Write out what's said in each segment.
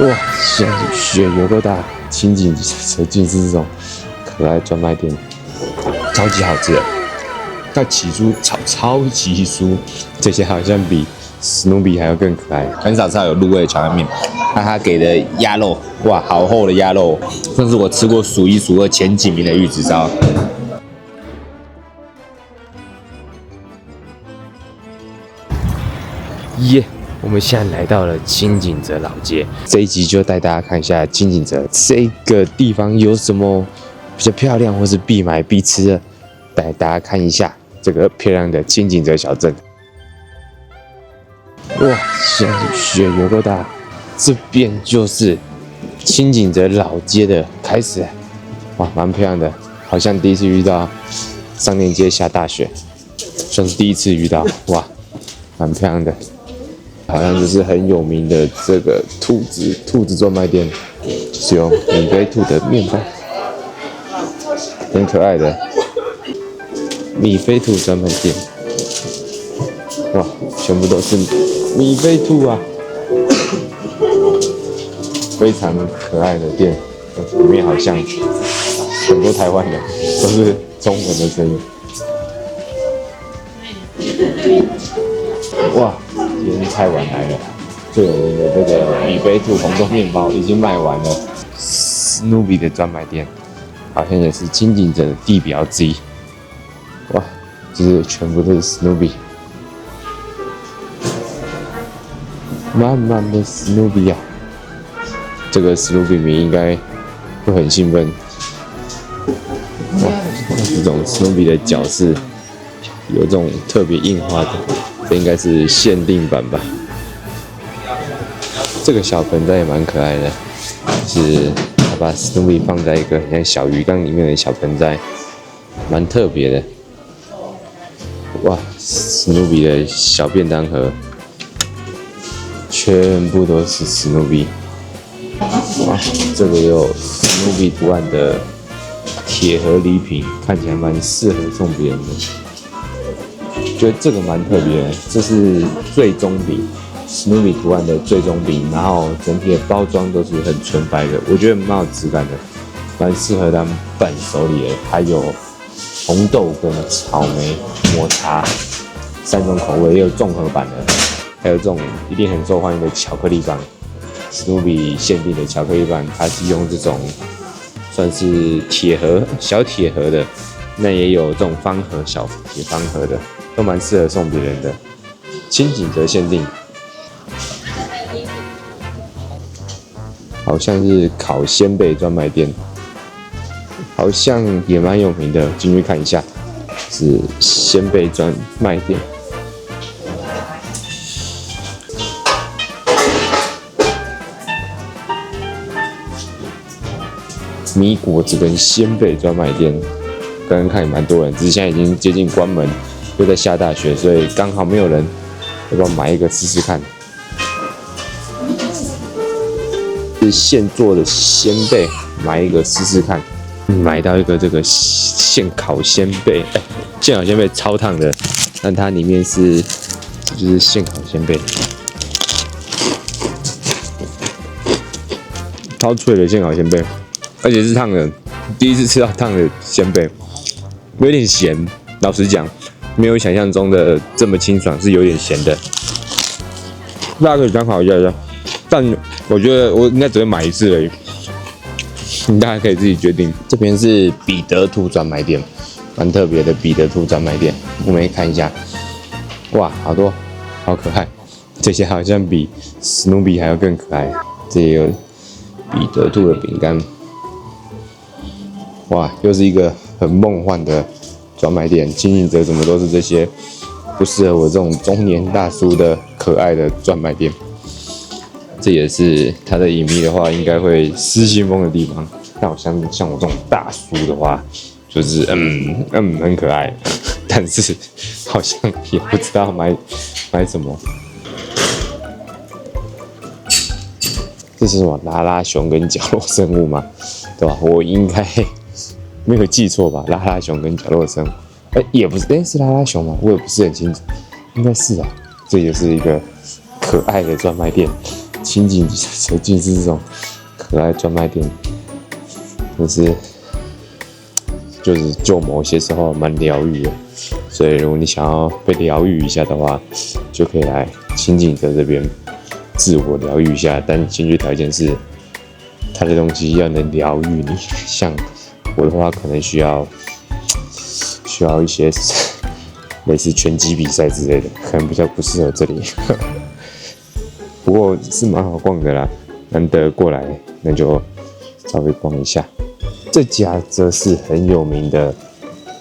哇，雪有夠大，清景澤竟是這種可愛專賣店，超級好吃的。它起酥超級酥，這些好像比史努比還要更可愛。很少吃到有入味的蕎麥麵，那它給的鴨肉，哇，好厚的鴨肉，算是我吃過數一數二前幾名的玉子燒。耶！我們現在來到了清景澤老街，這一集就帶大家看一下清景澤這個地方有什麼比較漂亮或是必買必吃的，帶大家看一下這個漂亮的清景澤小鎮。哇，現在雪有夠大，這邊就是清景澤老街的開始。哇，蠻漂亮的，好像第一次遇到商店街下大雪，算是第一次遇到。哇，蠻漂亮的。好像就是很有名的這個兔子專賣店，就是有米菲兔的麵包，很可愛的米菲兔專賣店。哇，全部都是米菲兔啊，非常可愛的店，裡面好像很多台灣人，都是中文的聲音。哇！今天太晚來了，最有名的這個米菲兔紅豆麵包已經賣完了。史努比的專賣店好像也是清景澤的地標之一。哇，就是全部都是史努比，滿滿的史努比啊！這個史努比迷應該會很興奮。哇，這種史努比的腳是有這種特別印花的。這應該是限定版吧。這個小盆栽也蠻可愛的，是他把史努比放在一個很像小魚缸裡面的小盆栽，蠻特別的。哇，史努比的小便當盒，全部都是史努比。哇，這個也有史努比圖案的鐵盒禮品，看起來蠻適合送別人的。覺得這個蠻特別的，這是最終餅，史努比圖案的最終餅，然後整體的包裝都是很純白的，我覺得蠻有質感的，蠻適合當伴手禮的。還有紅豆跟草莓、抹茶3種口味，也有綜合版的，還有這種一定很受歡迎的巧克力棒，史努比限定的巧克力棒，它是用這種算是鐵盒、小鐵盒的，那也有這種方盒、小鐵方盒的。都蠻適合送別人的，清景澤限定，好像是烤仙貝專賣店，好像也蠻有名的，進去看一下，是仙貝專賣店。米果子跟仙貝專賣店，剛剛看也蠻多人，只是現在已經接近關門。又在下大雪，所以剛好沒有人，要不要買一個試試看？是現做的仙貝，買一個試試看。買到一個這個現烤仙貝，現烤仙貝超燙的，但它裡面是就是現烤仙貝，超脆的現烤仙貝，而且是燙的。第一次吃到燙的仙貝，有點鹹，老實講。沒有想象中的這麼清爽，是有點鹹的。大家可以參考一下，但我覺得我應該只會買一次而已，大家可以自己決定。這邊是彼得兔專賣店，蠻特別的彼得兔專賣店，我們看一下。哇，好多，好可愛，這些好像比史努比還要更可愛。這也有彼得兔的餅乾，哇，又是一個很夢幻的專賣店。清景澤怎麼都是這些不適合我這種中年大叔的可愛的專賣店。這也是他的影迷的話，應該會失心瘋的地方。但我像我這種大叔的話，就是很可愛，但是好像也不知道買什麼。這是什麼？拉拉熊跟角落生物嗎？對吧？我應該沒有記錯吧？拉拉熊跟角落生物，也不是，是拉拉熊嗎？我也不是很清楚，應該是啊。這也是一個可愛的專賣店，清境誰進是這種可愛專賣店，但是就某些時候蠻療癒的。所以如果你想要被療癒一下的話，就可以來清境澤這邊自我療癒一下。但先決條件是，它的東西要能療癒你。像我的話，可能需要一些類似拳擊比賽之類的，可能比較不適合這裡。不過是蠻好逛的啦，難得過來，那就稍微逛一下。這家則是很有名的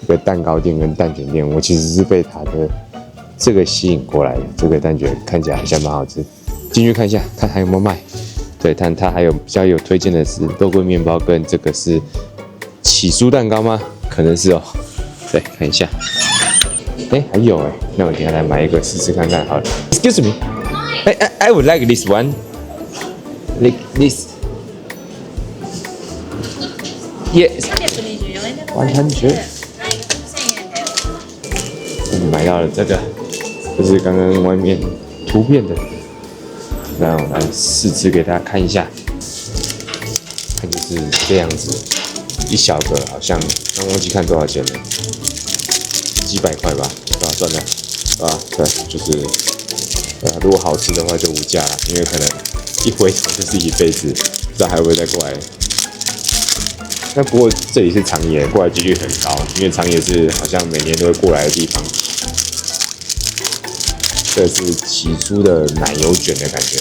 一個蛋糕店跟蛋卷店，我其實是被它的這個吸引過來的。這個蛋卷看起來好像蠻好吃，進去看一下，看還有沒有賣。對，但它還有比較有推薦的是肉桂麵包跟這個是起酥蛋糕嗎？可能是哦。對，看一下。還有那我等一下來買一個試試看看好了。Excuse me, I would like this one, like this. Yes. 100。買到了這個，就是剛剛外面圖片的。那我來試吃給大家看一下，它就是這樣子，一小個好像刚忘記看多少錢了，幾百塊吧，對吧？算了，啊，對，就是如果好吃的話就無價了，因為可能一回頭就是一輩子，不知道還會不會再過來。那不過這裡是長野，過來幾率很高，因為長野是好像每年都會過來的地方。這是起酥的奶油卷的感覺，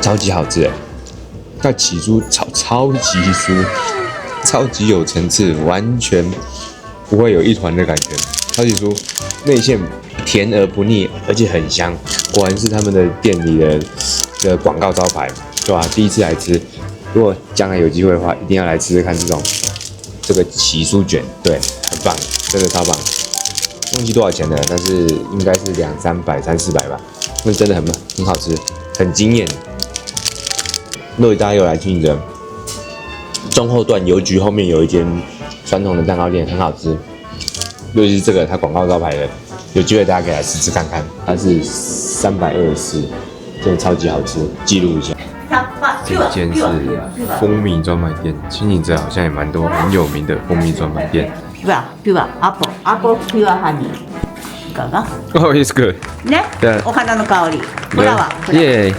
超級好吃哎！那起酥超級酥，超級有層次，完全不會有一團的感覺，超級酥，內餡甜而不膩，而且很香，果然是他們的店裡的廣告招牌，對吧？第一次來吃，如果將來有機會的話，一定要來吃吃看這個起酥卷，對，很棒，真的超棒。忘記多少錢了，但是應該是200-300、300-400吧。那真的很好吃，很驚豔。如果大家有來清境澤中後段郵局後面有一間傳統的蛋糕店，很好吃。尤其是這個它廣告招牌的，有機會大家可以來試吃看看。它是324，真的超級好吃，記錄一下。這間是蜂蜜專賣店，清境澤好像也蠻多很有名的蜂蜜專賣店。Pure apple pure honey。いかが？ Oh, it's good. ね。お花の香り。フラワー。Yeah.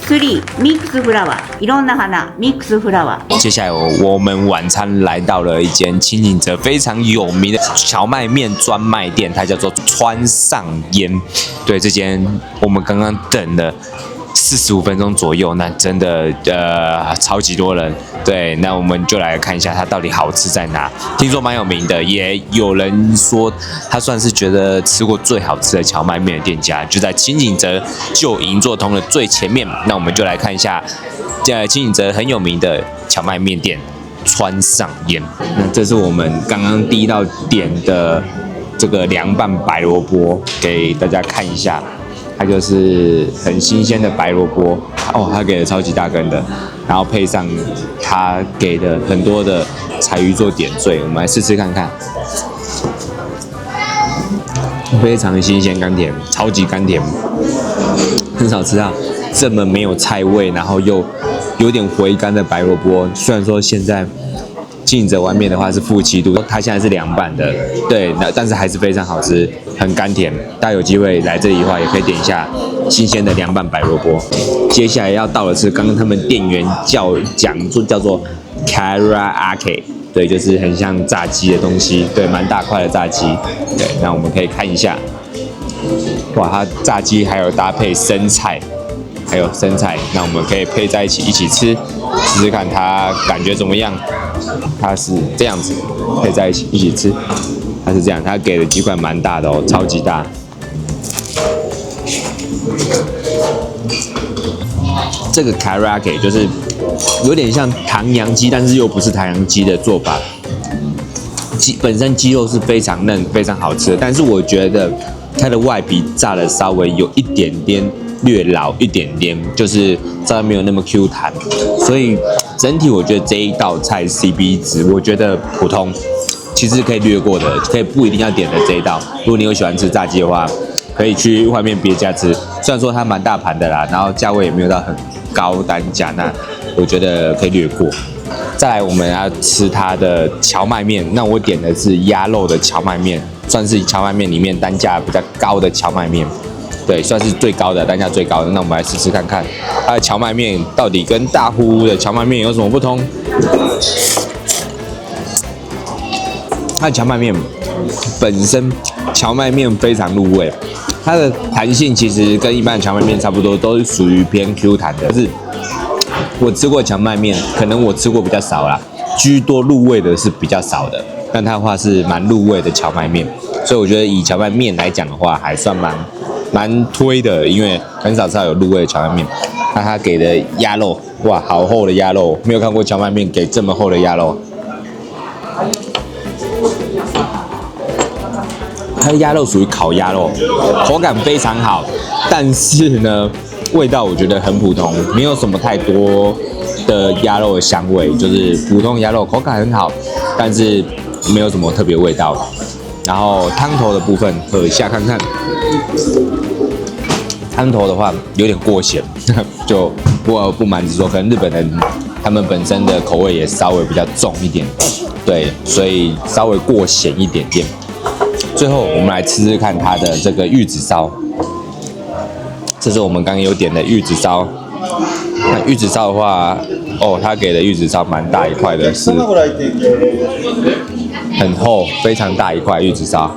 3ミックスフラワー。いろんな花ミックスフラワー。接下来我們晚餐來到了一間清境澤非常有名的蕎麥麵專賣店，它叫做川上煙。對，這間我們剛剛等了45分鐘左右，那真的超級多人。對，那我們就來看一下它到底好吃在哪。聽說蠻有名的，也有人說它算是覺得吃過最好吃的蕎麥麵的店家，就在清境澤舊銀座通的最前面。那我們就來看一下，清境澤很有名的蕎麥麵店川上煙。那這是我們剛剛第一道點的這個涼拌白蘿蔔，給大家看一下。它就是很新鮮的白蘿蔔哦，它給了超級大根的，然後配上它給的很多的柴魚做點綴，我們來試吃看看。非常新鮮甘甜，超級甘甜，很少吃到這麼沒有菜味，然後又有點回甘的白蘿蔔。雖然說現在清境澤外面的話是-7度，它現在是涼拌的，對，但是還是非常好吃，很甘甜。大家有機會來這裡的話，也可以點一下新鮮的涼拌白蘿蔔。接下來要到的是剛剛他們店員講叫做 karaage， 對，就是很像炸雞的東西，對，蠻大塊的炸雞。對，那我們可以看一下，哇，它炸雞還有搭配生菜。還有生菜，那我們可以配在一起吃，試試看它感覺怎麼樣。它是這樣子配在一起吃，它是這樣，它給的雞塊蠻大的哦，超級大。這個 karaage 就是有點像唐揚雞，但是又不是唐揚雞的做法。本身雞肉是非常嫩、非常好吃的，但是我覺得它的外皮炸的稍微有一點點。略老一點點，就是炸得沒有那麼 Q 彈，所以整體我覺得這一道菜 CP 值我覺得普通，其實可以略過的，可以不一定要點的這一道。如果你有喜歡吃炸雞的話，可以去外面別家吃。雖然說它蠻大盤的啦，然後價位也沒有到很高單價，那我覺得可以略過。再來，我們要吃它的蕎麥麵。那我點的是鴨肉的蕎麥麵，算是蕎麥麵裡面單價比較高的蕎麥麵，對，算是最高的單價最高的。那我們來試試看看它的蕎麥麵到底跟大戶的蕎麥麵有什麼不同。它的蕎麥麵本身蕎麥麵非常入味，它的彈性其實跟一般的蕎麥麵差不多，都是屬於偏 Q 彈的。可是我吃過蕎麥麵，可能我吃過比較少啦，居多入味的是比較少的，但它的話是蠻入味的蕎麥麵，所以我覺得以蕎麥麵來講的話，還算蠻推的，因為很少吃到有入味的蕎麥麵。那它給的鴨肉，哇，好厚的鴨肉，沒有看過蕎麥麵給這麼厚的鴨肉。它的鴨肉屬於烤鴨肉，口感非常好，但是呢，味道我覺得很普通，沒有什麼太多的鴨肉的香味，就是普通鴨肉，口感很好，但是沒有什麼特別味道。然後湯頭的部分喝一下看看，湯頭的話有點過鹹，就不瞞直說，可能日本人他們本身的口味也稍微比較重一點，對，所以稍微過鹹一點點。最後我們來吃吃看它的這個玉子燒，這是我們剛剛有點的玉子燒。那玉子燒的話，哦，他給的玉子燒蠻大一塊的，是很厚，非常大一塊玉子燒。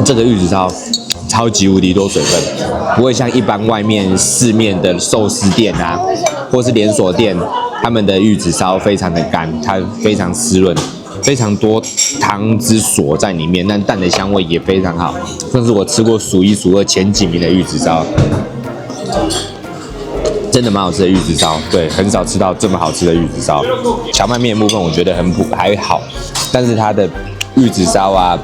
這個玉子燒超級無敵多水分，不會像一般外面市面的壽司店啊，或是連鎖店，他們的玉子燒非常的乾，它非常濕潤。非常多湯汁鎖在裡面，但蛋的香味也非常好，算是我吃過數一數二前幾名的玉子燒，真的蠻好吃的玉子燒。對，很少吃到這麼好吃的玉子燒。蕎麥麵的部分我覺得還好，但是它的玉子燒啊，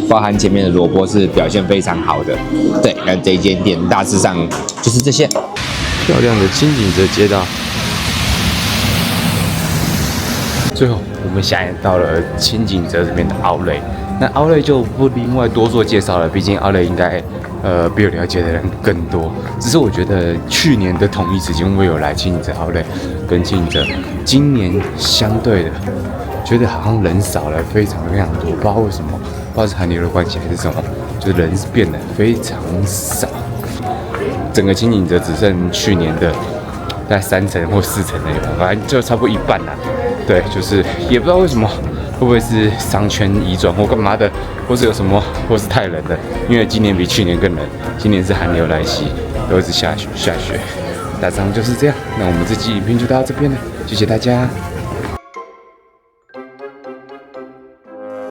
包含前面的蘿蔔是表現非常好的。对，那這一間店大致上就是這些。漂亮的清景澤街道。最後，我們下來到了清景澤這邊的Outlet，那Outlet就不另外多做介紹了，畢竟Outlet應該比我了解的人更多。只是我覺得去年的同一時間我有來清景澤Outlet跟清景澤，今年相對的覺得好像人少了非常非常多，不知道為什麼，不知道是寒流的關係還是什麼，就是人變得非常少。整個清景澤只剩去年的大概3成或4成那個，反正就差不多一半啦。對，就是也不知道為什么，會不會是商圈移轉或幹嘛的，或是有什麼，或是太冷了。因為今年比去年更冷，今年是寒流來襲，都一直下雪。大致上就是這樣。那我們這期影片就到這邊了，謝謝大家。